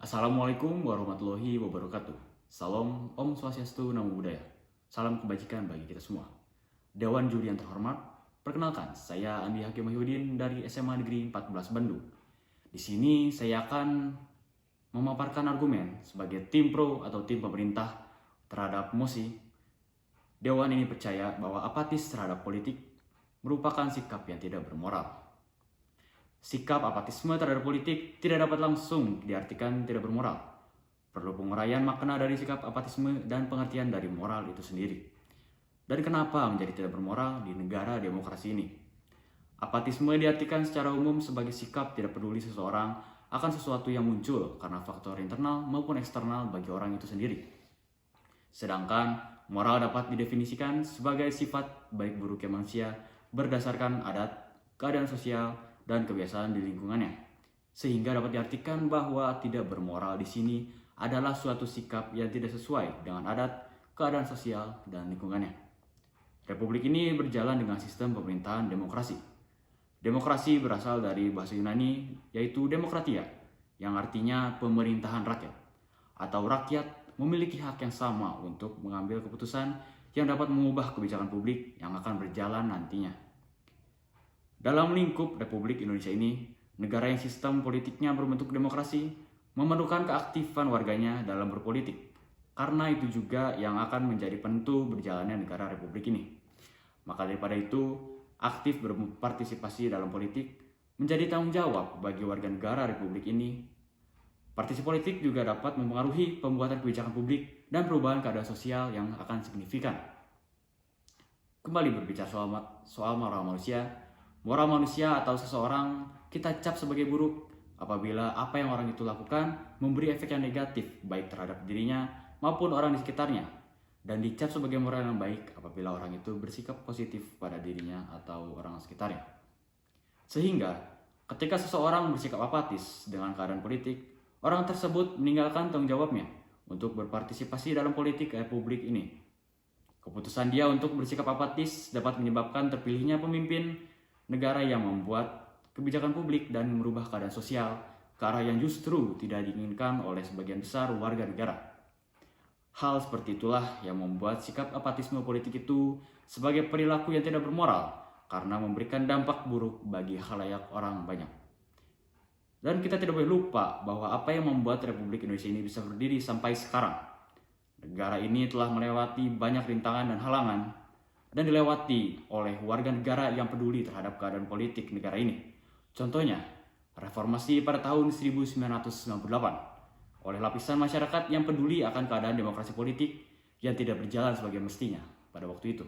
Assalamualaikum warahmatullahi wabarakatuh. Salam Om Swastiastu, Namo Buddhaya. Salam kebajikan bagi kita semua. Dewan Juri yang terhormat, perkenalkan saya Andi Hakim Mahyudin dari SMA Negeri 14 Bandung. Di sini saya akan memaparkan argumen sebagai tim pro atau tim pemerintah terhadap MOSI. Dewan ini percaya bahwa apatis terhadap politik merupakan sikap yang tidak bermoral. Sikap apatisme terhadap politik tidak dapat langsung diartikan tidak bermoral. Perlu penguraian makna dari sikap apatisme dan pengertian dari moral itu sendiri. Dan kenapa menjadi tidak bermoral di negara demokrasi ini? Apatisme diartikan secara umum sebagai sikap tidak peduli seseorang akan sesuatu yang muncul karena faktor internal maupun eksternal bagi orang itu sendiri. Sedangkan moral dapat didefinisikan sebagai sifat baik buruknya manusia berdasarkan adat, keadaan sosial, dan kebiasaan di lingkungannya. Sehingga dapat diartikan bahwa tidak bermoral di sini adalah suatu sikap yang tidak sesuai dengan adat, keadaan sosial, dan lingkungannya. Republik ini berjalan dengan sistem pemerintahan demokrasi. Demokrasi berasal dari bahasa Yunani yaitu demokratia, yang artinya pemerintahan rakyat, atau rakyat memiliki hak yang sama untuk mengambil keputusan yang dapat mengubah kebijakan publik yang akan berjalan nantinya. Dalam lingkup Republik Indonesia ini, negara yang sistem politiknya berbentuk demokrasi memerlukan keaktifan warganya dalam berpolitik, karena itu juga yang akan menjadi penentu berjalannya negara Republik ini. Maka daripada itu, aktif berpartisipasi dalam politik menjadi tanggung jawab bagi warga negara Republik ini. Partisipasi politik juga dapat mempengaruhi pembuatan kebijakan publik dan perubahan keadaan sosial yang akan signifikan. Kembali berbicara soal moral manusia. Moral manusia atau seseorang kita cap sebagai buruk apabila apa yang orang itu lakukan memberi efek yang negatif baik terhadap dirinya maupun orang di sekitarnya, dan dicap sebagai moral yang baik apabila orang itu bersikap positif pada dirinya atau orang sekitarnya. Sehingga ketika seseorang bersikap apatis dengan keadaan politik, orang tersebut meninggalkan tanggung jawabnya untuk berpartisipasi dalam politik republik ini. Keputusan dia untuk bersikap apatis dapat menyebabkan terpilihnya pemimpin negara yang membuat kebijakan publik dan merubah keadaan sosial ke arah yang justru tidak diinginkan oleh sebagian besar warga negara. Hal seperti itulah yang membuat sikap apatisme politik itu sebagai perilaku yang tidak bermoral karena memberikan dampak buruk bagi khalayak orang banyak. Dan kita tidak boleh lupa bahwa apa yang membuat Republik Indonesia ini bisa berdiri sampai sekarang. Negara ini telah melewati banyak rintangan dan halangan dan dilewati oleh warga negara yang peduli terhadap keadaan politik negara ini. Contohnya, reformasi pada tahun 1998 oleh lapisan masyarakat yang peduli akan keadaan demokrasi politik yang tidak berjalan sebagai mestinya pada waktu itu.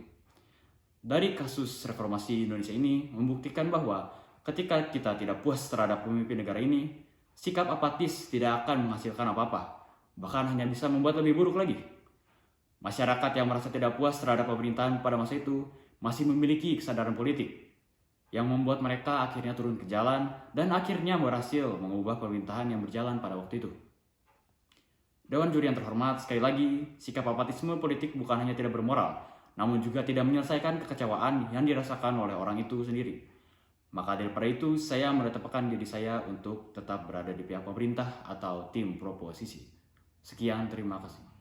Dari kasus reformasi Indonesia ini membuktikan bahwa ketika kita tidak puas terhadap pemimpin negara ini, sikap apatis tidak akan menghasilkan apa-apa, bahkan hanya bisa membuat lebih buruk lagi. Masyarakat yang merasa tidak puas terhadap pemerintahan pada masa itu masih memiliki kesadaran politik yang membuat mereka akhirnya turun ke jalan dan akhirnya berhasil mengubah pemerintahan yang berjalan pada waktu itu. Dewan Juri yang terhormat, sekali lagi, sikap apatisme politik bukan hanya tidak bermoral, namun juga tidak menyelesaikan kekecewaan yang dirasakan oleh orang itu sendiri. Maka daripada itu, saya menetapkan diri saya untuk tetap berada di pihak pemerintah atau tim proposisi. Sekian, terima kasih.